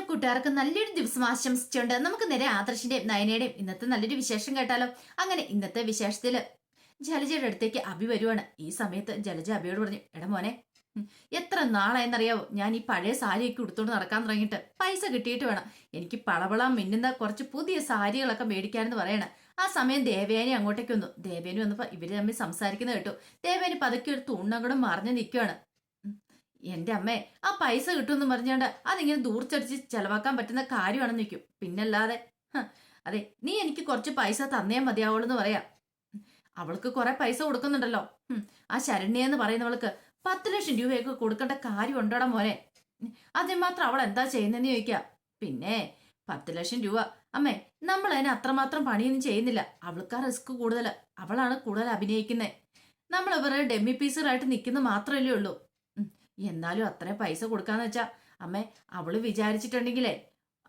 കൂട്ടുകാർക്ക് നല്ലൊരു ദിവസം ആശംസിച്ചുകൊണ്ട് നമുക്ക് നേരെ ആദർശിന്റെയും നയനയുടെയും ഇന്നത്തെ നല്ലൊരു വിശേഷം കേട്ടാലോ. അങ്ങനെ ഇന്നത്തെ വിശേഷത്തില് ജലജയുടെ അടുത്തേക്ക് അഭി വരുവാണ്. ഈ സമയത്ത് ജലജ അഭിയോട് പറഞ്ഞു, എടാ മോനെ, എത്ര നാളായെന്നറിയാവോ ഞാൻ ഈ പഴയ സാരിയൊക്കെ ഉടുത്തോണ്ട് നടക്കാൻ തുടങ്ങിയിട്ട്. പൈസ കിട്ടിയിട്ട് വേണം എനിക്ക് പളവളം മിന്നുന്ന കുറച്ച് പുതിയ സാരികളൊക്കെ മേടിക്കാനെന്ന് പറയണ. ആ സമയം ദേവയാനി അങ്ങോട്ടേക്ക് വന്നു. ദേവേനി വന്നപ്പോ ഇവര് തമ്മിൽ സംസാരിക്കുന്നത് കേട്ടു. ദേവേനി പതുക്കെ ഒരു തൂണ്ണങ്ങടും മറിഞ്ഞു നിൽക്കുവാണ്. എന്റെ അമ്മേ, ആ പൈസ കിട്ടുമെന്ന് പറഞ്ഞാണ്ട് അതിങ്ങനെ ദൂർച്ചടിച്ച് ചെലവാക്കാൻ പറ്റുന്ന കാര്യമാണെന്ന് നിൽക്കും. പിന്നല്ലാതെ അതെ, നീ എനിക്ക് കുറച്ച് പൈസ തന്നേ മതിയാവുള്ളൂ എന്ന് പറയാം. അവൾക്ക് കുറെ പൈസ കൊടുക്കുന്നുണ്ടല്ലോ. ആ ശരണ്യ എന്ന് പറയുന്നവൾക്ക് 10 ലക്ഷം രൂപയൊക്കെ കൊടുക്കേണ്ട കാര്യം ഉണ്ടോടാ മോനെ. അതിന് മാത്രം അവൾ എന്താ ചെയ്യുന്നതെന്ന് ചോദിക്കാം. പിന്നെ 10 ലക്ഷം രൂപ അമ്മേ, നമ്മൾ അതിന് അത്രമാത്രം പണിയൊന്നും ചെയ്യുന്നില്ല. അവൾക്കാ റിസ്ക് കൂടുതൽ, അവളാണ് കൂടുതൽ അഭിനയിക്കുന്നത്. നമ്മൾ ഇവരുടെ ഡെമ്മി പീസറായിട്ട് നിൽക്കുന്ന മാത്രമല്ലേ ഉള്ളൂ. എന്നാലും അത്രയും പൈസ കൊടുക്കാന്ന് വെച്ചാ അമ്മേ, അവള് വിചാരിച്ചിട്ടുണ്ടെങ്കിലേ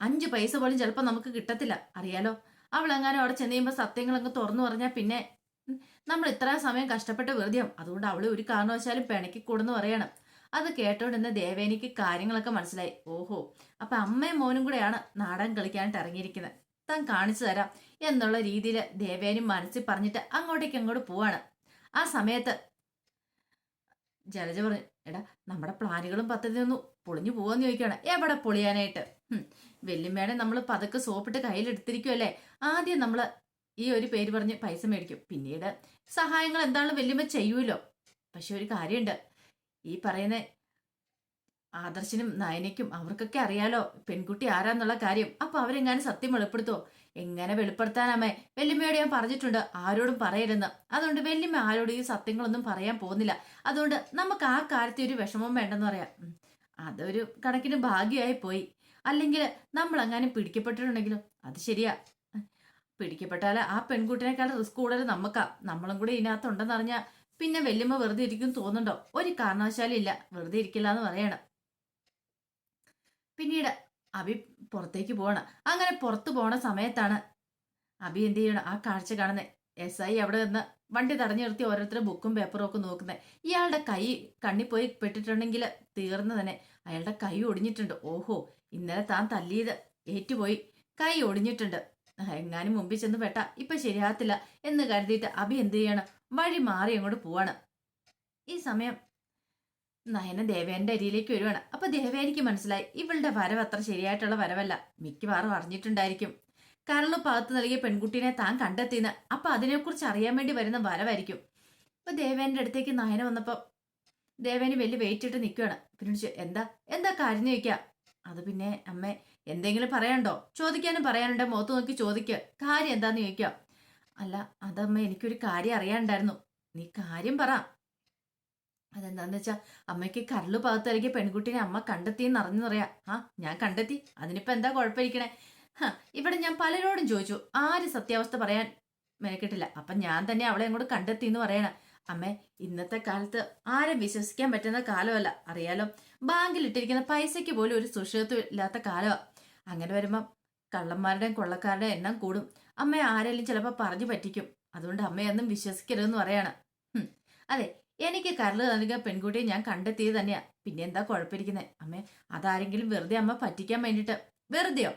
5 പൈസ പോലും ചിലപ്പോ നമുക്ക് കിട്ടത്തില്ല. അറിയാലോ, അവളെങ്ങാനും അവിടെ ചെന്ന് കഴിയുമ്പോ സത്യങ്ങളങ്ങ് തുറന്നു പറഞ്ഞാൽ പിന്നെ നമ്മൾ ഇത്ര സമയം കഷ്ടപ്പെട്ട് വെറുതെയാവും. അതുകൊണ്ട് അവള് ഒരു കാരണവശാലും പിണക്കിക്കൂടെന്ന് പറയണം. അത് കേട്ടോണ്ടിരുന്ന ദേവേനിക്ക് കാര്യങ്ങളൊക്കെ മനസ്സിലായി. ഓഹോ, അപ്പൊ അമ്മയും മോനും കൂടെയാണ് നാടകം കളിക്കാനായിട്ട് ഇറങ്ങിയിരിക്കുന്നത്. താൻ കാണിച്ചു തരാം എന്നുള്ള രീതിയിൽ ദേവേനി മനസ്സിൽ പറഞ്ഞിട്ട് അങ്ങോട്ട് പോവാണ്. ആ സമയത്ത് ജലജ പറഞ്ഞു, എടാ നമ്മുടെ പ്ലാനുകളും പദ്ധതിയൊന്നും പൊളിഞ്ഞു പോവാന്ന് ചോദിക്കുകയാണ്. എവിടെ പൊളിയാനായിട്ട്? വെല്ലുമ്മേടെ നമ്മൾ പതുക്കെ സോപ്പിട്ട് കയ്യിലെടുത്തിരിക്കുമല്ലേ. ആദ്യം നമ്മൾ ഈ ഒരു പേര് പറഞ്ഞ് പൈസ മേടിക്കും, പിന്നീട് സഹായങ്ങൾ എന്താണെന്ന് വെല്ലുമ്മ ചെയ്യൂലോ. പക്ഷെ ഒരു കാര്യമുണ്ട്, ഈ പറയുന്ന ആദർശിനും നയനയ്ക്കും അവർക്കൊക്കെ അറിയാലോ പെൺകുട്ടി ആരാന്നുള്ള കാര്യം. അപ്പൊ അവരെങ്ങാനും സത്യം വെളിപ്പെടുത്തോ? എങ്ങനെ വെളിപ്പെടുത്താനാമേ? വെല്ലുമ്മയോട് ഞാൻ പറഞ്ഞിട്ടുണ്ട് ആരോടും പറയരുതെന്ന്. അതുകൊണ്ട് വെല്ലുമ്മ ആരോടും ഈ സത്യങ്ങളൊന്നും പറയാൻ പോകുന്നില്ല. അതുകൊണ്ട് നമുക്ക് ആ കാര്യത്തിൽ ഒരു വിഷമം വേണ്ടെന്ന് പറയാം. അതൊരു കണക്കിന് ഭാഗ്യമായി പോയി. അല്ലെങ്കിൽ നമ്മൾ എങ്ങാനും പിടിക്കപ്പെട്ടിട്ടുണ്ടെങ്കിലും അത് ശരിയാ. പിടിക്കപ്പെട്ടാൽ ആ പെൺകുട്ടിനേക്കാൾ റിസ്ക് കൂടുതൽ നമുക്കാ. നമ്മളും കൂടെ ഇതിനകത്തുണ്ടെന്ന് അറിഞ്ഞാൽ പിന്നെ വെല്ലുമ്മ വെറുതെ ഇരിക്കും തോന്നുന്നുണ്ടോ? ഒരു കാരണവശാലും ഇല്ല, വെറുതെ ഇരിക്കില്ല എന്ന് പറയണം. പിന്നീട് അഭി പുറത്തേക്ക് പോകണം. അങ്ങനെ പുറത്തു പോണ സമയത്താണ് അഭി എന്ത് ചെയ്യണം, ആ കാഴ്ച കാണുന്നത്. SI അവിടെ നിന്ന് വണ്ടി തടഞ്ഞു നിർത്തി ഓരോരുത്തരും ബുക്കും പേപ്പറും ഒക്കെ നോക്കുന്നത്. ഇയാളുടെ കൈ കണ്ണി പോയി പെട്ടിട്ടുണ്ടെങ്കിൽ തീർന്നു തന്നെ. അയാളുടെ കൈ ഒടിഞ്ഞിട്ടുണ്ട്. ഓഹോ, ഇന്നലെ താൻ തല്ലിയത് ഏറ്റുപോയി, കൈ ഒടിഞ്ഞിട്ടുണ്ട്. എങ്ങാനും മുമ്പിൽ ചെന്ന് പെട്ട ഇപ്പൊ ശരിയാകത്തില്ല എന്ന് കരുതിയിട്ട് അഭി എന്ത് ചെയ്യണം, വഴി മാറി അങ്ങോട്ട് പോവാണ്. ഈ സമയം നയന ദേവേന്റെ അരിയിലേക്ക് വരുവാണ്. അപ്പൊ ദേവേനിക്ക് മനസ്സിലായി ഇവളുടെ വരവ് അത്ര ശരിയായിട്ടുള്ള വരവല്ല. മിക്കവാറും അറിഞ്ഞിട്ടുണ്ടായിരിക്കും കരളു പകത്ത് നൽകിയ പെൺകുട്ടീനെ താൻ കണ്ടെത്തിയെന്ന്. അപ്പൊ അതിനെക്കുറിച്ച് അറിയാൻ വേണ്ടി വരുന്ന വരവായിരിക്കും. അപ്പൊ ദേവേന്റെ അടുത്തേക്ക് നയന വന്നപ്പോ ദേവേന് വലിയ വെയിറ്റ് ഇട്ട് നിൽക്കുകയാണ്. പിന്നെ എന്താ എന്താ കാര്യം ചോദിക്കുക. അത് പിന്നെ അമ്മേ, എന്തെങ്കിലും പറയാനുണ്ടോ? ചോദിക്കാനും പറയാനുണ്ടോ? മുഖത്ത് നോക്കി ചോദിക്കുക, കാര്യം എന്താന്ന് ചോദിക്കുക. അല്ല അതമ്മ, എനിക്കൊരു കാര്യം അറിയാനുണ്ടായിരുന്നു. നീ കാര്യം പറ. അതെന്താന്ന് വെച്ചാ അമ്മയ്ക്ക് കരളു പകത്ത് നൽകിയ പെൺകുട്ടീനെ അമ്മ കണ്ടെത്തിയെന്ന് അറിഞ്ഞു പറയാ. ഞാൻ കണ്ടെത്തി, അതിനിപ്പോ എന്താ കുഴപ്പമിരിക്കണേ? ഇവിടെ ഞാൻ പലരോടും ചോദിച്ചു, ആരും സത്യാവസ്ഥ പറയാൻ മെനക്കെട്ടില്ല. അപ്പൊ ഞാൻ തന്നെ അവളെ അങ്ങോട്ട് കണ്ടെത്തി എന്ന് പറയണ. അമ്മേ, ഇന്നത്തെ കാലത്ത് ആരും വിശ്വസിക്കാൻ പറ്റുന്ന കാലമല്ല. അറിയാലോ, ബാങ്കിൽ ഇട്ടിരിക്കുന്ന പൈസയ്ക്ക് പോലും ഒരു സുരക്ഷിതത്വം ഇല്ലാത്ത കാലമാണ്. അങ്ങനെ വരുമ്പം കള്ളന്മാരുടെയും കൊള്ളക്കാരുടെയും എണ്ണം കൂടും. അമ്മയെ ആരെങ്കിലും ചിലപ്പോൾ പറഞ്ഞു പറ്റിക്കും. അതുകൊണ്ട് അമ്മയൊന്നും വിശ്വസിക്കരുതെന്ന് പറയാണ്. അതെ, എനിക്ക് കരള് നൽകിയ പെൺകുട്ടിയെ ഞാൻ കണ്ടെത്തിയത് തന്നെയാ. പിന്നെ എന്താ കുഴപ്പമിരിക്കുന്നത് അമ്മേ? അതാരെങ്കിലും വെറുതെ അമ്മ പറ്റിക്കാൻ വേണ്ടിയിട്ട്? വെറുതെയോ?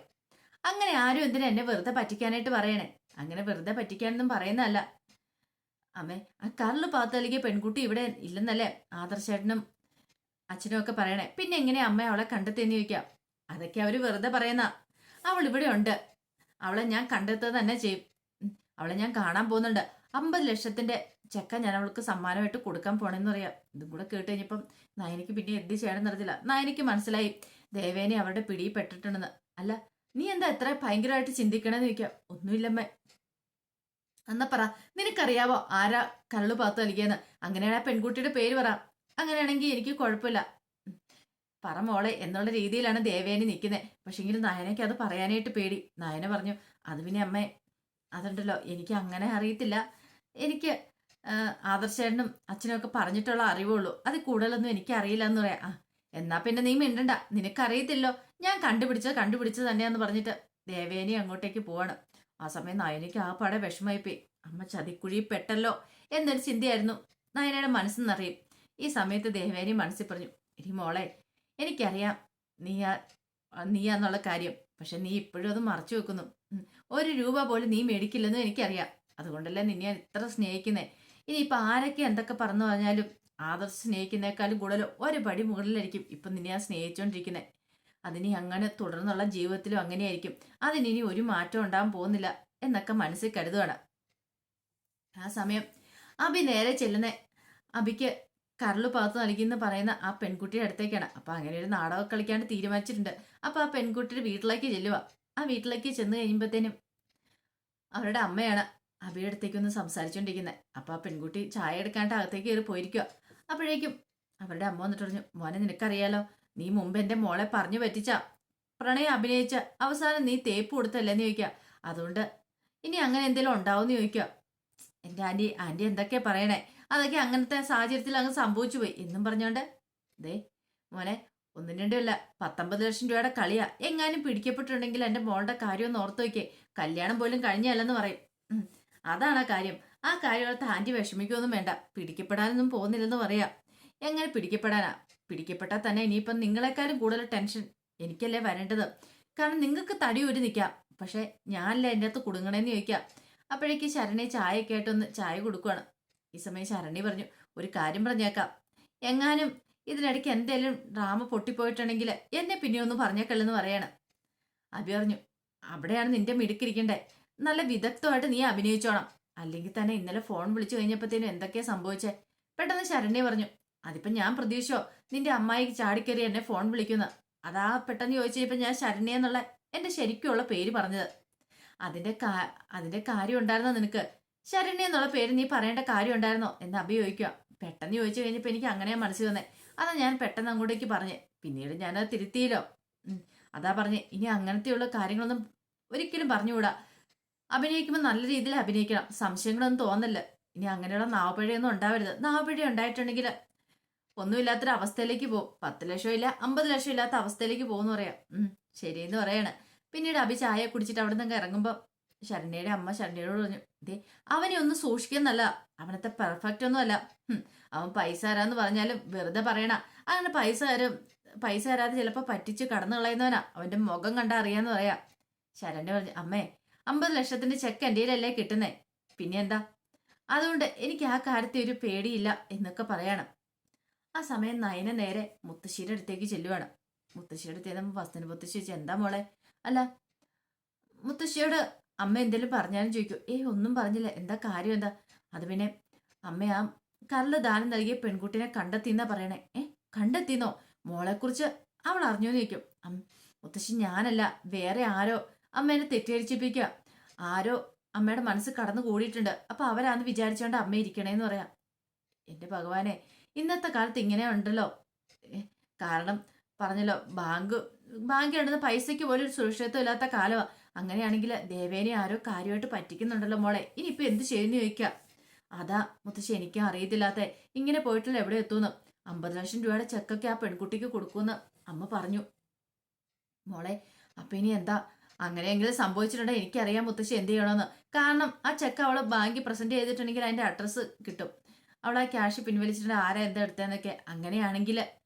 അങ്ങനെ ആരും എന്തിനാ എന്നെ വെറുതെ പറ്റിക്കാനായിട്ട് പറയണേ? അങ്ങനെ വെറുതെ പറ്റിക്കാനൊന്നും പറയുന്നതല്ല അമ്മേ. ആ കരള് പാത്ത് നൽകിയ പെൺകുട്ടി ഇവിടെ ഇല്ലെന്നല്ലേ ആദർശേട്ടനും അച്ഛനും ഒക്കെ പറയണേ. പിന്നെ എങ്ങനെയാ അമ്മ അവളെ കണ്ടെത്തിയെന്ന് ചോദിക്കാം. അതൊക്കെ അവര് വെറുതെ പറയുന്ന. അവൾ ഇവിടെ ഉണ്ട്, അവളെ ഞാൻ കണ്ടെത്തുക തന്നെ ചെയ്യും. അവളെ ഞാൻ കാണാൻ പോകുന്നുണ്ട്. 50 ലക്ഷത്തിന്റെ ചെക്ക ഞാൻ അവൾക്ക് സമ്മാനമായിട്ട് കൊടുക്കാൻ പോണെന്ന് പറയാം. ഇതും കൂടെ കേട്ട് കഴിഞ്ഞപ്പം നയനിക്ക് പിന്നെ എന്ത് ചെയ്യണം നടത്തില്ല. നയനിക്ക് മനസ്സിലായി ദേവേനെ അവരുടെ പിടിയിൽ പെട്ടിട്ടുണ്ടെന്ന്. അല്ല, നീ എന്താ എത്ര ഭയങ്കരമായിട്ട് ചിന്തിക്കണെന്ന് ചോദിക്കാം. ഒന്നുമില്ലമ്മേ. എന്നാ പറ, നിനക്കറിയാവോ ആരാ കരളു പാത്ത് നൽകിയെന്ന്? അങ്ങനെയാണ് ആ പെൺകുട്ടിയുടെ പേര് പറ. അങ്ങനെയാണെങ്കിൽ എനിക്ക് കുഴപ്പമില്ല, പറ മോളെ എന്നുള്ള രീതിയിലാണ് ദേവേനി നിൽക്കുന്നത്. പക്ഷെങ്കിൽ നയനയ്ക്ക് അത് പറയാനായിട്ട് പേടി. നയന പറഞ്ഞു, അത് പിന്നെ അമ്മേ, അതുണ്ടല്ലോ, എനിക്ക് അങ്ങനെ അറിയത്തില്ല. എനിക്ക് ആദർശേട്ടനും അച്ഛനും ഒക്കെ പറഞ്ഞിട്ടുള്ള അറിവുള്ളൂ. അത് കൂടുതലൊന്നും എനിക്ക് അറിയില്ല എന്ന് പറയാം. എന്നാ പിന്നെ നീ മിണ്ടണ്ട, നിനക്കറിയത്തില്ലോ, ഞാൻ കണ്ടുപിടിച്ചത് തന്നെയാന്ന് പറഞ്ഞിട്ട് ദേവേനി അങ്ങോട്ടേക്ക് പോവാണ്. ആ സമയം നയനയ്ക്ക് ആ പാടെ വിഷമായി പോയി. അമ്മ ചതിക്കുഴി പെട്ടല്ലോ എന്നൊരു ചിന്തയായിരുന്നു നയനയുടെ മനസ്സെന്നറിയും. ഈ സമയത്ത് ദേവേനി മനസ്സിൽ പറഞ്ഞു, ഇനി മോളെ, എനിക്കറിയാം നീ ആ നീയാന്നുള്ള കാര്യം. പക്ഷെ നീ ഇപ്പോഴും അത് മറച്ചു വെക്കുന്നു. 1 രൂപ പോലും നീ മേടിക്കില്ലെന്നും എനിക്കറിയാം. അതുകൊണ്ടല്ലേ നിന്നെ ഇത്ര സ്നേഹിക്കുന്നേ. ഇനിയിപ്പൊ ആരൊക്കെ എന്തൊക്കെ പറഞ്ഞു പറഞ്ഞാലും ആദർശ് സ്നേഹിക്കുന്നേക്കാളും കൂടുതൽ ഒരു പടി മുകളിലായിരിക്കും ഇപ്പൊ നിന്നെ ഞാൻ സ്നേഹിച്ചുകൊണ്ടിരിക്കുന്നത്. അതിനി അങ്ങനെ തുടർന്നുള്ള ജീവിതത്തിലും അങ്ങനെയായിരിക്കും. അതിനി ഒരു മാറ്റം ഉണ്ടാകാൻ പോകുന്നില്ല എന്നൊക്കെ മനസ്സിൽ കരുതുകയാണ്. ആ സമയം അബി നേരെ ചെല്ലുന്നേ അബിക്ക് കരളു പകർത്ത് നൽകിയെന്ന് പറയുന്ന ആ പെൺകുട്ടിയുടെ അടുത്തേക്കാണ്. അപ്പൊ അങ്ങനെ ഒരു നാടകം കളിക്കാണ്ട് തീരുമാനിച്ചിട്ടുണ്ട്. അപ്പൊ ആ പെൺകുട്ടിയുടെ വീട്ടിലേക്ക് ചെല്ലുക. ആ വീട്ടിലേക്ക് ചെന്ന് കഴിയുമ്പോഴത്തേനും അവരുടെ അമ്മയാണ് അബിയുടെ അടുത്തേക്കൊന്ന് സംസാരിച്ചുകൊണ്ടിരിക്കുന്നത്. അപ്പൊ ആ പെൺകുട്ടി ചായ എടുക്കാണ്ട് അകത്തേക്ക് കയറി പോയിരിക്കുക. അപ്പോഴേക്കും അവരുടെ അമ്മ വന്നിട്ട് പറഞ്ഞു, മോനെ നിനക്കറിയാലോ, നീ മുമ്പ് എന്റെ മോളെ പറഞ്ഞു പറ്റിച്ച പ്രണയം അഭിനയിച്ച അവസാനം നീ തേപ്പ് കൊടുത്തല്ലേന്ന് ചോദിക്കുക. അതുകൊണ്ട് ഇനി അങ്ങനെ എന്തെങ്കിലും ഉണ്ടാവുമെന്ന് ചോദിക്കുക. എന്റെ ആന്റി എന്തൊക്കെയാ പറയണേ, അതൊക്കെ അങ്ങനത്തെ സാഹചര്യത്തിൽ അങ്ങ് സംഭവിച്ചു പോയി എന്നും പറഞ്ഞോണ്ട് ദേ മോനെ, ഒന്നും രണ്ടുമല്ല 19 ലക്ഷം രൂപയുടെ കളിയാ. എങ്ങാനും പിടിക്കപ്പെട്ടിട്ടുണ്ടെങ്കിൽ എന്റെ മോളുടെ കാര്യം ഒന്ന് ഓർത്ത് വയ്ക്കേ. കല്യാണം പോലും കഴിഞ്ഞല്ലെന്ന് പറയും. അതാണ് ആ കാര്യം. ആ കാര്യത്തെ ആന്റി വിഷമിക്കൊന്നും വേണ്ട. പിടിക്കപ്പെടാനൊന്നും പോകുന്നില്ലെന്ന് പറയാ. എങ്ങനെ പിടിക്കപ്പെടാനാ? പിടിക്കപ്പെട്ടാൽ തന്നെ ഇനിയിപ്പം നിങ്ങളെക്കാളും കൂടുതൽ ടെൻഷൻ എനിക്കല്ലേ വരേണ്ടത്. കാരണം നിങ്ങൾക്ക് തടിയൂരി നിൽക്കാം, പക്ഷെ ഞാനല്ലേ എൻ്റെ അകത്ത് കുടുങ്ങണേന്ന് ചോദിക്കാം. അപ്പോഴേക്ക് ശരണി ചായയൊക്കെ ആയിട്ടൊന്ന് ചായ കൊടുക്കുകയാണ്. ഈ സമയം ശരണി പറഞ്ഞു, ഒരു കാര്യം പറഞ്ഞേക്കാം, എങ്ങാനും ഇതിനിടയ്ക്ക് എന്തേലും ഡ്രാമ പൊട്ടിപ്പോയിട്ടുണ്ടെങ്കിൽ എന്നെ പിന്നെ ഒന്ന് പറഞ്ഞേക്കല്ലെന്ന് പറയാണ്. അബി പറഞ്ഞു, അവിടെയാണ് നിന്റെ മിടുക്കിരിക്കണ്ടേ. നല്ല വിദഗ്ധമായിട്ട് നീ അഭിനയിച്ചോണം. അല്ലെങ്കിൽ തന്നെ ഇന്നലെ ഫോൺ വിളിച്ചു കഴിഞ്ഞപ്പോഴത്തേനും എന്തൊക്കെയാ സംഭവിച്ചേ? പെട്ടെന്ന് ശരണ്യ പറഞ്ഞു, അതിപ്പോ ഞാൻ പ്രതീക്ഷയോ നിന്റെ അമ്മായി ചാടിക്കറി എന്നെ ഫോൺ വിളിക്കുന്ന. അതാ പെട്ടെന്ന് ചോദിച്ചു കഴിഞ്ഞപ്പോ ഞാൻ ശരണ്യ എന്നുള്ള എന്റെ ശരിക്കുള്ള പേര് പറഞ്ഞത്. അതിന്റെ കാര്യം ഉണ്ടായിരുന്നോ നിനക്ക്? ശരണ്യ എന്നുള്ള പേര് നീ പറയേണ്ട കാര്യം ഉണ്ടായിരുന്നോ എന്ന് അബി ചോദിക്കുക. പെട്ടെന്ന് ചോദിച്ചു കഴിഞ്ഞപ്പോ എനിക്ക് അങ്ങനെയാ മനസ്സിൽ വന്നേ. അതാ ഞാൻ പെട്ടെന്ന് അങ്ങോട്ടേക്ക് പറഞ്ഞേ. പിന്നീട് ഞാനത് തിരുത്തിയില്ലോ. അതാ പറഞ്ഞേ, ഇനി അങ്ങനത്തെയുള്ള കാര്യങ്ങളൊന്നും ഒരിക്കലും പറഞ്ഞുകൂടാ. അഭിനയിക്കുമ്പോൾ നല്ല രീതിയിൽ അഭിനയിക്കണം. സംശയങ്ങളൊന്നും തോന്നല്ല. ഇനി അങ്ങനെയുള്ള നാവപ്പഴയൊന്നും ഉണ്ടാവരുത്. നാവപ്പഴ ഉണ്ടായിട്ടുണ്ടെങ്കിൽ ഒന്നുമില്ലാത്തൊരു അവസ്ഥയിലേക്ക് പോകും. 10 ലക്ഷം ഇല്ല 50 ലക്ഷം ഇല്ലാത്ത അവസ്ഥയിലേക്ക് പോകുന്നു പറയാം. ശരിയെന്ന് പറയാണ്. പിന്നീട് അഭി ചായ കുടിച്ചിട്ട് അവിടെ നിന്ന് ഇറങ്ങുമ്പോൾ ശരണ്യയുടെ അമ്മ ശരണ്യയോട് പറഞ്ഞു, ദേ അവനെ ഒന്ന് സൂക്ഷിക്കുന്നല്ല. അവനത്തെ പെർഫെക്റ്റ് ഒന്നും അല്ല. അവൻ പൈസ തരാന്ന് പറഞ്ഞാലും വെറുതെ പറയണ. അങ്ങനെ പൈസ തരാതെ ചിലപ്പോൾ പറ്റിച്ച് കടന്നു കളയുന്നവനാ. അവന്റെ മുഖം കണ്ടാ അറിയാന്ന് പറയാ. ശരണ്യ പറഞ്ഞു, അമ്മേ 50 ലക്ഷത്തിന്റെ ചെക്ക് എൻ്റെ കയ്യിലല്ലേ കിട്ടുന്നേ, പിന്നെ എന്താ? അതുകൊണ്ട് എനിക്ക് ആ കാര്യത്തിൽ ഒരു പേടിയില്ല എന്നൊക്കെ പറയണം. ആ സമയം നയന നേരെ മുത്തശ്ശിയുടെ അടുത്തേക്ക് ചെല്ലുവാണ്. മുത്തശ്ശിയുടെ അടുത്ത് ചെന്നപ്പോൾ വസ്തുന മുത്തശ്ശി ചോദിച്ചു, എന്താ മോളെ? അല്ല മുത്തശ്ശിയോട് അമ്മ എന്തെങ്കിലും പറഞ്ഞാലും ചോദിക്കും. ഒന്നും പറഞ്ഞില്ല. എന്താ കാര്യം എന്താ? അത് പിന്നെ അമ്മ ആ കരള് ദാനം നൽകിയ പെൺകുട്ടിനെ കണ്ടെത്തിന്നാ പറയണേ. കണ്ടെത്തിന്നോ? മോളെക്കുറിച്ച് അവൾ അറിഞ്ഞോന്ന് ചോദിക്കും. മുത്തശ്ശി ഞാനല്ല, വേറെ ആരോ അമ്മേനെ തെറ്റിദ്ധരിച്ചിപ്പിക്കുക. ആരോ അമ്മയുടെ മനസ്സ് കടന്നു കൂടിയിട്ടുണ്ട്. അപ്പൊ അവരാന്ന് വിചാരിച്ചോണ്ട് അമ്മ ഇരിക്കണേന്ന് പറയാം. എന്റെ ഭഗവാനെ, ഇന്നത്തെ കാലത്ത് ഇങ്ങനെ ഉണ്ടല്ലോ. കാരണം പറഞ്ഞല്ലോ, ബാങ്കിൽ ഇടുന്ന പൈസയ്ക്ക് പോലും ഒരു സുരക്ഷിതത്വം ഇല്ലാത്ത കാലമാ. അങ്ങനെയാണെങ്കിൽ ദേവേനെ ആരോ കാര്യമായിട്ട് പറ്റിക്കുന്നുണ്ടല്ലോ മോളെ. ഇനിയിപ്പൊ എന്ത് ചെയ്യുന്നു ചോദിക്കാം. അതാ മുത്തശ്ശി എനിക്കും അറിയത്തില്ലാത്ത. ഇങ്ങനെ പോയിട്ടുള്ള എവിടെ എത്തുന്നു. 50 ലക്ഷം രൂപയുടെ ചെക്കൊക്കെ ആ പെൺകുട്ടിക്ക് കൊടുക്കുമെന്ന് അമ്മ പറഞ്ഞു. മോളെ അപ്പൊ ഇനി എന്താ? അങ്ങനെയെങ്കിലും സംഭവിച്ചിട്ടുണ്ടെങ്കിൽ എനിക്കറിയാം മുത്തശ്ശി എന്ത് ചെയ്യണമെന്ന്. കാരണം ആ ചെക്ക് അവള് ബാങ്കിൽ പ്രസന്റ് ചെയ്തിട്ടുണ്ടെങ്കിൽ അതിന്റെ അഡ്രസ്സ് കിട്ടും. അവൾ ആ ക്യാഷ് പിൻവലിച്ചിട്ടുണ്ട്, ആരാ എന്താ എടുത്തതെന്നൊക്കെ. അങ്ങനെയാണെങ്കിൽ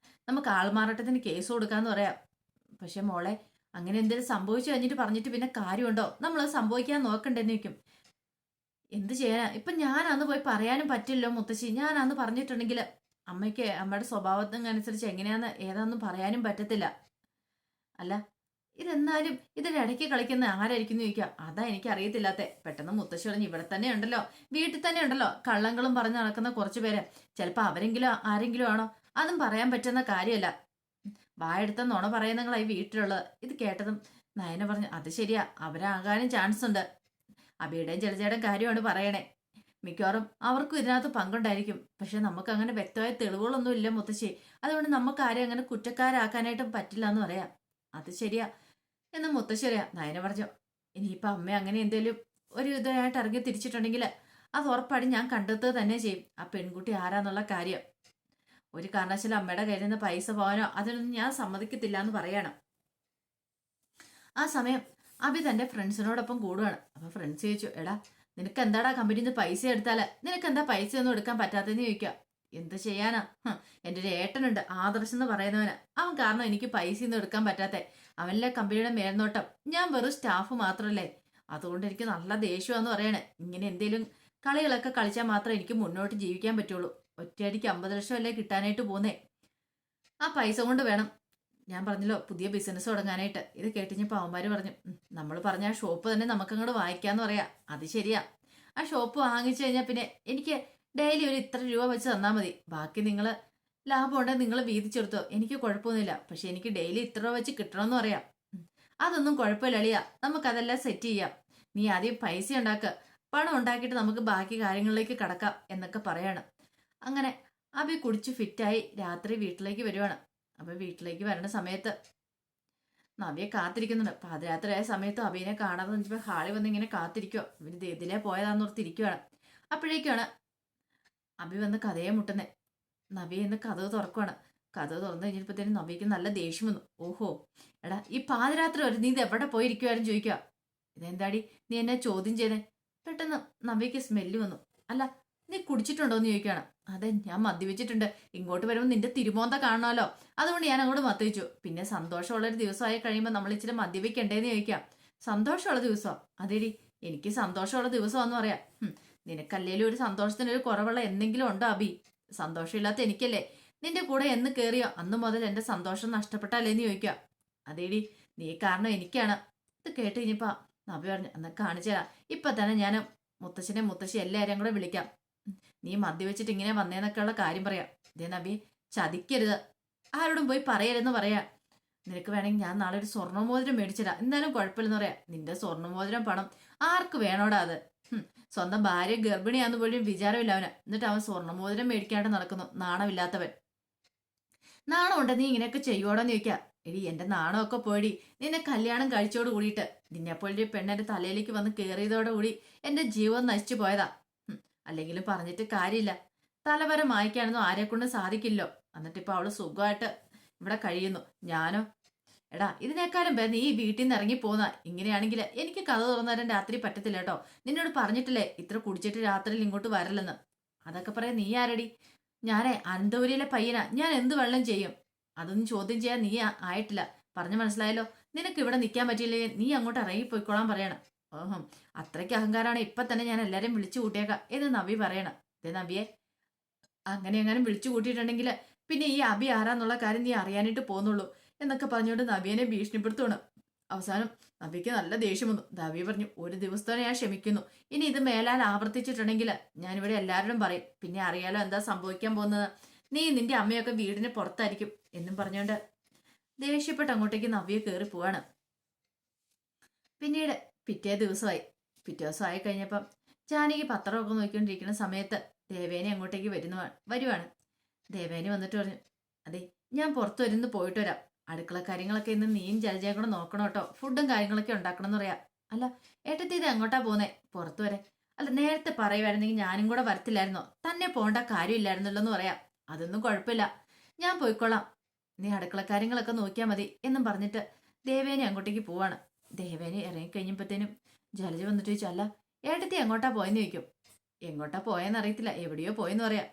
നമുക്ക് ആൾമാറാട്ടത്തിന് കേസ് കൊടുക്കാന്ന് പറയാം. പക്ഷെ മോളെ, അങ്ങനെ എന്തെങ്കിലും സംഭവിച്ചു കഴിഞ്ഞിട്ട് പറഞ്ഞിട്ട് പിന്നെ കാര്യമുണ്ടോ? നമ്മളത് സംഭവിക്കാൻ നോക്കണ്ടെന്ന് വെക്കും. എന്ത് ചെയ്യാനാ? ഇപ്പൊ ഞാനന്ന് പോയി പറയാനും പറ്റില്ലോ മുത്തശ്ശി. ഞാനന്ന് പറഞ്ഞിട്ടുണ്ടെങ്കിൽ അമ്മയ്ക്ക് അമ്മയുടെ സ്വഭാവത്തിനനുസരിച്ച് എങ്ങനെയാന്ന് ഏതാന്നും പറയാനും പറ്റത്തില്ല. അല്ല ഇതെന്നാലും ഇതിനിടയ്ക്ക് കളിക്കുന്ന ആരായിരിക്കും ചോദിക്കാം. അതാ എനിക്ക് അറിയത്തില്ലാത്ത. പെട്ടെന്ന് മുത്തശ്ശി പറഞ്ഞ്, ഇവിടെ തന്നെ ഉണ്ടല്ലോ, വീട്ടിൽ തന്നെ ഉണ്ടല്ലോ കള്ളങ്ങളും പറഞ്ഞ് നടക്കുന്ന കുറച്ചു പേര്. ചിലപ്പോ അവരെങ്കിലും ആരെങ്കിലും ആണോ? അതും പറയാൻ പറ്റുന്ന കാര്യമല്ല. വായെടുത്ത നുണ പറയുന്നങ്ങളായി വീട്ടിലുള്ളത്. ഇത് കേട്ടതും നയന പറഞ്ഞു, അത് ശരിയാ, അവരാകാനും ചാൻസ് ഉണ്ട്. അബിയുടെയും ജലജയുടെയും കാര്യമാണ് പറയണേ. മിക്കവാറും അവർക്കും ഇതിനകത്ത് പങ്കുണ്ടായിരിക്കും. പക്ഷെ നമുക്ക് അങ്ങനെ വ്യക്തമായ തെളിവുകളൊന്നും ഇല്ല മുത്തശ്ശി. അതുകൊണ്ട് നമുക്ക് ആരെയും അങ്ങനെ കുറ്റക്കാരാക്കാനായിട്ടും പറ്റില്ല എന്ന് പറയാം. അത് ശരിയാ എന്ന് മുത്തശ്ശി അറിയാം. നയന പറഞ്ഞു, ഇനിയിപ്പൊ അമ്മ അങ്ങനെ എന്തേലും ഒരു ഇതായിട്ട് ഇറങ്ങി തിരിച്ചിട്ടുണ്ടെങ്കിൽ അത് ഉറപ്പാടി ഞാൻ കണ്ടെത്തുക തന്നെ ചെയ്യും. ആ പെൺകുട്ടി ആരാന്നുള്ള കാര്യം. ഒരു കാരണവശാലും അമ്മയുടെ കയ്യിൽ നിന്ന് പൈസ പോകാനോ അതിനൊന്നും ഞാൻ സമ്മതിക്കത്തില്ല എന്ന് പറയണം. ആ സമയം അഭി തന്റെ ഫ്രണ്ട്സിനോടൊപ്പം കൂടുകയാണ്. അപ്പൊ ഫ്രണ്ട്സ് ചോദിച്ചു, എടാ നിനക്ക് എന്താടാ കമ്പനിയിൽ നിന്ന് പൈസ എടുത്താല് നിനക്ക് എന്താ പൈസ ഒന്നും എടുക്കാൻ പറ്റാത്തതെന്ന് ചോദിക്കുക. എന്ത് ചെയ്യാനാ? എൻ്റെ ഒരു ഏട്ടനുണ്ട്, ആദർശ് എന്ന് പറയുന്നവന്. അവൻ കാരണം എനിക്ക് പൈസ ഒന്നും എടുക്കാൻ പറ്റാത്തെ. അവനിലെ കമ്പനിയുടെ മേൽനോട്ടം. ഞാൻ വെറും സ്റ്റാഫ് മാത്രമല്ലേ. അതുകൊണ്ട് എനിക്ക് നല്ല ദേഷ്യമാന്ന് പറയണേ. ഇങ്ങനെ എന്തേലും കളികളൊക്കെ കളിച്ചാൽ മാത്രമേ എനിക്ക് മുന്നോട്ട് ജീവിക്കാൻ പറ്റുള്ളൂ. ഒറ്റയടിക്ക് 50 ലക്ഷം അല്ലേ കിട്ടാനായിട്ട് പോന്നേ. ആ പൈസ കൊണ്ട് വേണം, ഞാൻ പറഞ്ഞല്ലോ, പുതിയ ബിസിനസ് തുടങ്ങാനായിട്ട്. ഇത് കേട്ടിഞ്ഞപ്പോൾ അവന്മാര് പറഞ്ഞു, നമ്മൾ പറഞ്ഞ ആ ഷോപ്പ് തന്നെ നമുക്കങ്ങോട്ട് വാങ്ങിക്കാന്ന് പറയാ. അത് ശരിയാ. ആ ഷോപ്പ് വാങ്ങിച്ചു കഴിഞ്ഞാൽ പിന്നെ എനിക്ക് ഡെയിലി ഒരു ഇത്ര രൂപ വെച്ച് തന്നാൽ മതി. ബാക്കി നിങ്ങൾ ലാഭം ഉണ്ടെങ്കിൽ നിങ്ങൾ വീതിച്ചെടുത്തോ, എനിക്ക് കുഴപ്പമൊന്നുമില്ല. പക്ഷെ എനിക്ക് ഡെയിലി ഇത്ര രൂപ വെച്ച് കിട്ടണമെന്ന് പറയാം. അതൊന്നും കുഴപ്പമില്ല അളിയാ, നമുക്കതെല്ലാം സെറ്റ് ചെയ്യാം. നീ ആദ്യം പൈസ ഉണ്ടാക്കുക, പണം ഉണ്ടാക്കിയിട്ട് നമുക്ക് ബാക്കി കാര്യങ്ങളിലേക്ക് കടക്കാം എന്നൊക്കെ പറയാണ്. അങ്ങനെ അഭി കുടിച്ച് ഫിറ്റായി രാത്രി വീട്ടിലേക്ക് വരുവാണ്. അപ്പൊ വീട്ടിലേക്ക് വരണ സമയത്ത് നവ്യെ കാത്തിരിക്കുന്നുണ്ട്. പാതിരാത്രിയായ സമയത്ത് അഭിനെ കാണാതെ വെച്ചപ്പോൾ ഹാളിൽ വന്ന് ഇങ്ങനെ കാത്തിരിക്കുവോ. ഇവര് ഇതിലേ പോയതാന്നോർത്തിരിക്കുവാണ്. അപ്പോഴേക്കാണ് അഭി വന്ന് കഥയെ മുട്ടുന്നേ. നവ്യ എന്ന് കഥവ് തുറക്കുവാണ്. കഥവ് തുറന്നു കഴിഞ്ഞപ്പോഴത്തേനും നവ്യക്ക് നല്ല ദേഷ്യം വന്നു. ഓഹോ, എടാ ഈ പാതിരാത്രി ഒരു നീ ഇത് എവിടെ പോയിരിക്കുവാരും ചോദിക്കുക. ഇതെന്താടി നീ എന്നെ ചോദ്യം ചെയ്തേ? പെട്ടെന്ന് നവ്യക്ക് സ്മെല്ല് വന്നു. അല്ല, നീ കുടിച്ചിട്ടുണ്ടോന്ന് ചോദിക്കുകയാണ്. അതെ, ഞാൻ മദ്യപിച്ചിട്ടുണ്ട്. ഇങ്ങോട്ട് വരുമ്പോൾ നിന്റെ തിരുമോന്ത കാണണമല്ലോ, അതുകൊണ്ട് ഞാൻ അങ്ങോട്ട് മദ്യപിച്ചു. പിന്നെ സന്തോഷമുള്ളൊരു ദിവസമായി കഴിയുമ്പോൾ നമ്മൾ ഇച്ചിരി മദ്യപിക്കണ്ടേന്ന് ചോദിക്കാം. സന്തോഷമുള്ള ദിവസമാണ്? അതേടി, എനിക്ക് സന്തോഷമുള്ള ദിവസമാണെന്ന് പറയാം. നിനക്കല്ലേലും ഒരു സന്തോഷത്തിനൊരു കുറവുള്ള എന്തെങ്കിലും ഉണ്ടോ അബി? സന്തോഷമില്ലാത്ത എനിക്കല്ലേ. നിന്റെ കൂടെ എന്ന് കയറിയോ അന്ന് മുതൽ എന്റെ സന്തോഷം നഷ്ടപ്പെട്ടല്ലേന്ന് ചോദിക്കുക. അതേടി, നീ കാരണം എനിക്കാണ്. ഇത് കേട്ട് കഴിഞ്ഞപ്പോ നബി പറഞ്ഞു, എന്നാ കാണിച്ചാ ഇപ്പൊ തന്നെ ഞാൻ മുത്തശ്ശനെ മുത്തശ്ശി എല്ലാവരെയും കൂടെ വിളിക്കാം. നീ മദ്യവെച്ചിട്ട് ഇങ്ങനെ വന്നേന്നൊക്കെയുള്ള കാര്യം പറയാം. ഇതേ നബി, ചതിക്കരുത്, ആരോടും പോയി പറയരുതെന്ന് പറയാ. നിനക്ക് വേണമെങ്കിൽ ഞാൻ നാളെ ഒരു സ്വർണ്ണമോതിരം മേടിച്ചിടാം, എന്തായാലും കുഴപ്പമില്ലെന്ന് പറയാം. നിന്റെ സ്വർണ്ണമോതിരം പണം ആർക്ക് വേണോടാ അത്? സ്വന്തം ഭാര്യ ഗർഭിണിയാന്ന് പോലും വിചാരമില്ല അവന്. എന്നിട്ട് അവൻ സ്വർണ്ണമോതിരം മേടിക്കാണ്ട് നടക്കുന്നു, നാണമില്ലാത്തവൻ. നാണം ഉണ്ട് നീ ഇങ്ങനെയൊക്കെ ചെയ്യുവോടെന്ന് ചോദിക്കാം. എടി, എന്റെ നാണമൊക്കെ പോയി. നിന്നെ കല്യാണം കഴിച്ചോട് കൂടിയിട്ട് നിന്നെപ്പോലൊരു പെണ്ണെന്റെ തലയിലേക്ക് വന്ന് കയറിയതോടുകൂടി എന്റെ ജീവൻ നശിച്ചു പോയതാ. അല്ലെങ്കിലും പറഞ്ഞിട്ട് കാര്യമില്ല. തലവരെ മായ്ക്കാനൊന്നും ആരെ കൊണ്ട് സാധിക്കില്ലോ. എന്നിട്ടിപ്പോ അവള് സുഖമായിട്ട് ഇവിടെ കഴിയുന്നു. ഞാനോ? എടാ, ഇതിനേക്കാളും നീ ഈ വീട്ടിൽ നിന്ന് ഇറങ്ങി പോന്ന. ഇങ്ങനെയാണെങ്കിൽ എനിക്ക് കഥ തുറന്നു തരാൻ രാത്രി പറ്റത്തില്ല കേട്ടോ. നിന്നോട് പറഞ്ഞിട്ടില്ലേ ഇത്ര കുടിച്ചിട്ട് രാത്രിയിൽ ഇങ്ങോട്ട് വരല്ലെന്ന്. അതൊക്കെ പറയാൻ നീ ആരടി? ഞാനേ അനന്തപുരിയിലെ പയ്യനാ. ഞാൻ എന്ത് വെള്ളം ചെയ്യും? അതൊന്നും ചോദ്യം ചെയ്യാൻ നീ ആയിട്ടില്ല. പറഞ്ഞു മനസ്സിലായല്ലോ. നിനക്ക് ഇവിടെ നിൽക്കാൻ പറ്റിയില്ലേ നീ അങ്ങോട്ട് ഇറങ്ങി പോയിക്കോളാൻ പറയണം. ഓഹോ, അത്രയ്ക്ക് അഹങ്കാരാണ്. ഇപ്പൊ തന്നെ ഞാൻ എല്ലാരെയും വിളിച്ചു കൂട്ടിയേക്കാം എന്ന് നവി പറയണം. ഇതേ നവിയെ, അങ്ങനെ എങ്ങാനും വിളിച്ചു കൂട്ടിയിട്ടുണ്ടെങ്കിൽ പിന്നെ ഈ അബി ആരാന്നുള്ള കാര്യം നീ അറിയാനായിട്ട് പോകുന്നുള്ളൂ എന്നൊക്കെ പറഞ്ഞുകൊണ്ട് നവ്യനെ ഭീഷണിപ്പെടുത്തുകയാണ്. അവസാനം നവ്യക്ക് നല്ല ദേഷ്യം വന്നു. നവ്യ പറഞ്ഞു, ഒരു ദിവസത്തോടെ ഞാൻ ക്ഷമിക്കുന്നു. ഇനി ഇത് മേലാൽ ആവർത്തിച്ചിട്ടുണ്ടെങ്കിൽ ഞാനിവിടെ എല്ലാവരോടും പറയും. പിന്നെ അറിയാലോ എന്താ സംഭവിക്കാൻ പോകുന്നത്. നീ നിന്റെ അമ്മയൊക്കെ വീടിന് പുറത്തായിരിക്കും എന്നും പറഞ്ഞുകൊണ്ട് ദേഷ്യപ്പെട്ട് അങ്ങോട്ടേക്ക് നവ്യ കയറി പോവാണ്. പിന്നീട് പിറ്റേ ദിവസമായി. പിറ്റേ ദിവസമായി കഴിഞ്ഞപ്പം ജാനകി പത്രമൊക്കെ നോക്കിക്കൊണ്ടിരിക്കുന്ന സമയത്ത് ദേവേനെ അങ്ങോട്ടേക്ക് വരുവാണ്. ദേവേനെ വന്നിട്ട് പറഞ്ഞു, അതെ, ഞാൻ പുറത്തു വരുന്ന് പോയിട്ട് വരാം. അടുക്കള കാര്യങ്ങളൊക്കെ ഇന്ന് നീയും ജലജയും കൂടെ നോക്കണം കേട്ടോ. ഫുഡും കാര്യങ്ങളൊക്കെ ഉണ്ടാക്കണം എന്ന് പറയാം. അല്ല ഏട്ടത്തി, ഇത് എങ്ങോട്ടാ പോന്നേ? പുറത്തു വരെ? അല്ല, നേരത്തെ പറയുമായിരുന്നെങ്കിൽ ഞാനും കൂടെ വരത്തില്ലായിരുന്നോ? തന്നെ പോകേണ്ട കാര്യമില്ലായിരുന്നല്ലോ എന്ന് പറയാം. അതൊന്നും കുഴപ്പമില്ല, ഞാൻ പോയിക്കോളാം. നീ അടുക്കള കാര്യങ്ങളൊക്കെ നോക്കിയാൽ മതി എന്നും പറഞ്ഞിട്ട് ദേവേനെ അങ്ങോട്ടേക്ക് പോവാണ്. ദേവേനെ ഇറങ്ങിക്കഴിഞ്ഞപ്പോഴത്തേനും ജലജ വന്നിട്ട് ചോദിച്ചു, അല്ല ഏട്ടത്തി എങ്ങോട്ടാ പോയെന്ന് ചോദിക്കും. എങ്ങോട്ടാ പോയെന്ന് അറിയത്തില്ല, എവിടെയോ പോയെന്ന് പറയാം.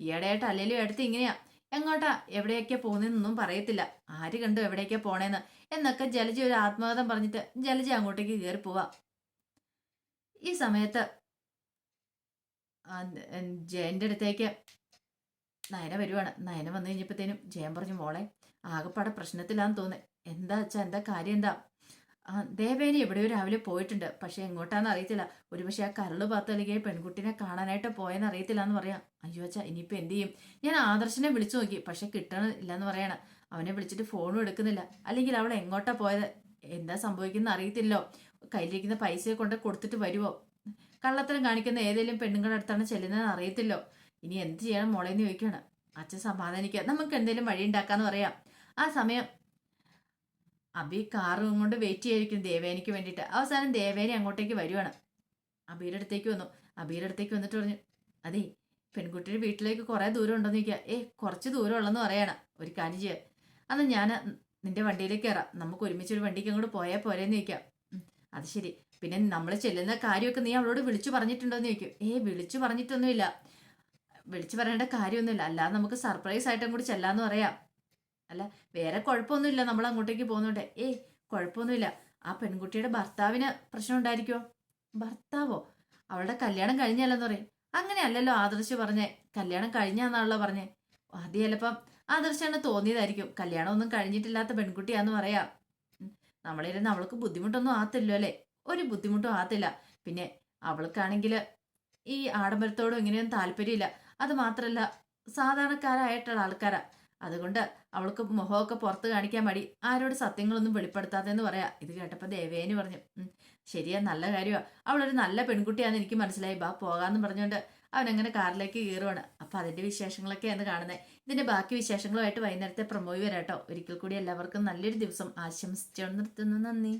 ഈയിടെയായിട്ട് അല്ലേലും ഏട്ടത്തി ഇങ്ങനെയാ, എങ്ങോട്ടാ എവിടെയൊക്കെ പോകുന്നതെന്നൊന്നും പറയത്തില്ല. ആര് കണ്ടു എവിടേക്കാ പോണേന്ന് എന്നൊക്കെ ജലജ ഒരു ആത്മകഥം പറഞ്ഞിട്ട് ജലജ അങ്ങോട്ടേക്ക് കയറി പോവാ. ഈ സമയത്ത് ജയന്റെ അടുത്തേക്ക് നയന വരുവാണ്. നയന വന്നു കഴിഞ്ഞപ്പോഴത്തേനും ജയൻ പറഞ്ഞു, മോളെ ആകെപ്പാടെ പ്രശ്നത്തിലാന്ന് തോന്നുന്നത്. എന്താ അച്ഛാ, എന്താ കാര്യം എന്താ? ദേവേനി എവിടെയോ രാവിലെ പോയിട്ടുണ്ട്, പക്ഷെ എങ്ങോട്ടാന്ന് അറിയത്തില്ല. ഒരുപക്ഷെ ആ കരള് പാത്ത് അല്ലെങ്കിൽ പെൺകുട്ടിനെ കാണാനായിട്ട് പോയെന്ന് അറിയത്തില്ല എന്ന് പറയാം. അയ്യോ അച്ഛാ, ഇനിയിപ്പോൾ എന്ത് ചെയ്യും? ഞാൻ ആദർശനെ വിളിച്ചു നോക്കി, പക്ഷെ കിട്ടണില്ല എന്ന് പറയണം. അവനെ വിളിച്ചിട്ട് ഫോണും എടുക്കുന്നില്ല. അല്ലെങ്കിൽ അവൾ എങ്ങോട്ടാ പോയത്, എന്താ സംഭവിക്കുന്ന അറിയത്തില്ലോ. കയ്യിലിരിക്കുന്ന പൈസയെ കൊണ്ട് കൊടുത്തിട്ട് വരുവോ? കള്ളത്തരം കാണിക്കുന്ന ഏതെങ്കിലും പെണ്ണുങ്ങളുടെ അടുത്താണ് ചെല്ലുന്നതെന്ന് അറിയത്തില്ലോ. ഇനി എന്ത് ചെയ്യണം മോളേന്ന് ചോദിക്കുകയാണ്. അച്ഛൻ സമാധാനിക്കുക, നമുക്ക് എന്തെങ്കിലും വഴി ഉണ്ടാക്കാന്ന് പറയാം. ആ സമയം അബി കാറും കൊണ്ട് വെയിറ്റ് ചെയ്യായിരിക്കും ദേവേനിക്ക് വേണ്ടിയിട്ട്. അവസാനം ദേവേനി അങ്ങോട്ടേക്ക് വരുവാണ്. അബിയുടെ അടുത്തേക്ക് വന്നു. അബിയുടെ അടുത്തേക്ക് വന്നിട്ട് പറഞ്ഞു, അതെ, പെൺകുട്ടിയുടെ വീട്ടിലേക്ക് കുറെ ദൂരം ഉണ്ടോന്ന് ചോദിക്കുക. കുറച്ച് ദൂരം ഉള്ളെന്ന് പറയണം. ഒരു കാര്യം ചെയ്യുക, അന്ന് ഞാൻ നിന്റെ വണ്ടിയിലേക്ക് കയറാം, നമുക്ക് ഒരുമിച്ചൊരു വണ്ടിക്ക് അങ്ങോട്ട് പോയാൽ പോരേന്ന് ചോദിക്കാം. അത് ശരി, പിന്നെ നമ്മൾ ചെല്ലുന്ന കാര്യമൊക്കെ നീ അവളോട് വിളിച്ചു പറഞ്ഞിട്ടുണ്ടോന്ന് ചോദിക്കും. വിളിച്ചു പറഞ്ഞിട്ടൊന്നുമില്ല. വിളിച്ചു പറയേണ്ട കാര്യമൊന്നുമില്ല, അല്ലാതെ നമുക്ക് സർപ്രൈസ് ആയിട്ടും കൂടി ചെല്ലാന്ന് പറയാം. അല്ല, വേറെ കുഴപ്പമൊന്നുമില്ല നമ്മൾ അങ്ങോട്ടേക്ക് പോകുന്നുണ്ട്. ഏയ്, കുഴപ്പമൊന്നുമില്ല. ആ പെൺകുട്ടിയുടെ ഭർത്താവിന് പ്രശ്നം ഉണ്ടായിരിക്കോ? ഭർത്താവോ? അവളുടെ കല്യാണം കഴിഞ്ഞല്ലെന്ന് പറയും. അങ്ങനെയല്ലല്ലോ ആദർശ് പറഞ്ഞേ, കല്യാണം കഴിഞ്ഞാന്നാണല്ലോ പറഞ്ഞേ. അത് ചിലപ്പം ആദർശാണ് തോന്നിയതായിരിക്കും, കല്യാണം ഒന്നും കഴിഞ്ഞിട്ടില്ലാത്ത പെൺകുട്ടിയാന്ന് പറയാം. നമ്മളിരുന്ന് അവൾക്ക് ബുദ്ധിമുട്ടൊന്നും ആത്തില്ലോ അല്ലേ? ഒരു ബുദ്ധിമുട്ടും ആത്തില്ല. പിന്നെ അവൾക്കാണെങ്കിൽ ഈ ആഡംബരത്തോടും ഇങ്ങനെയൊന്നും താല്പര്യമില്ല. അത് മാത്രല്ല, സാധാരണക്കാരായിട്ടുള്ള ആൾക്കാരാ. അതുകൊണ്ട് അവൾക്ക് മുഖമൊക്കെ പുറത്ത് കാണിക്കാൻ മടി, ആരോട് സത്യങ്ങളൊന്നും വെളിപ്പെടുത്താതെന്ന് പറയാ. ഇത് കേട്ടപ്പോ ദേവേനി പറഞ്ഞു, ശരിയാ, നല്ല കാര്യമാ, അവളൊരു നല്ല പെൺകുട്ടിയാന്ന് എനിക്ക് മനസ്സിലായി, ബാ പോകാന്ന് പറഞ്ഞുകൊണ്ട് അവനങ്ങനെ കാറിലേക്ക് കയറുവാണ്. അപ്പൊ അതിന്റെ വിശേഷങ്ങളൊക്കെയാണ് കാണുന്നത്. ഇതിന്റെ ബാക്കി വിശേഷങ്ങളുമായിട്ട് വൈകുന്നേരത്തെ പ്രമോയി വരാട്ടോ. ഒരിക്കൽ കൂടി എല്ലാവർക്കും നല്ലൊരു ദിവസം ആശംസിച്ചു നിർത്തുന്നു. നന്ദി.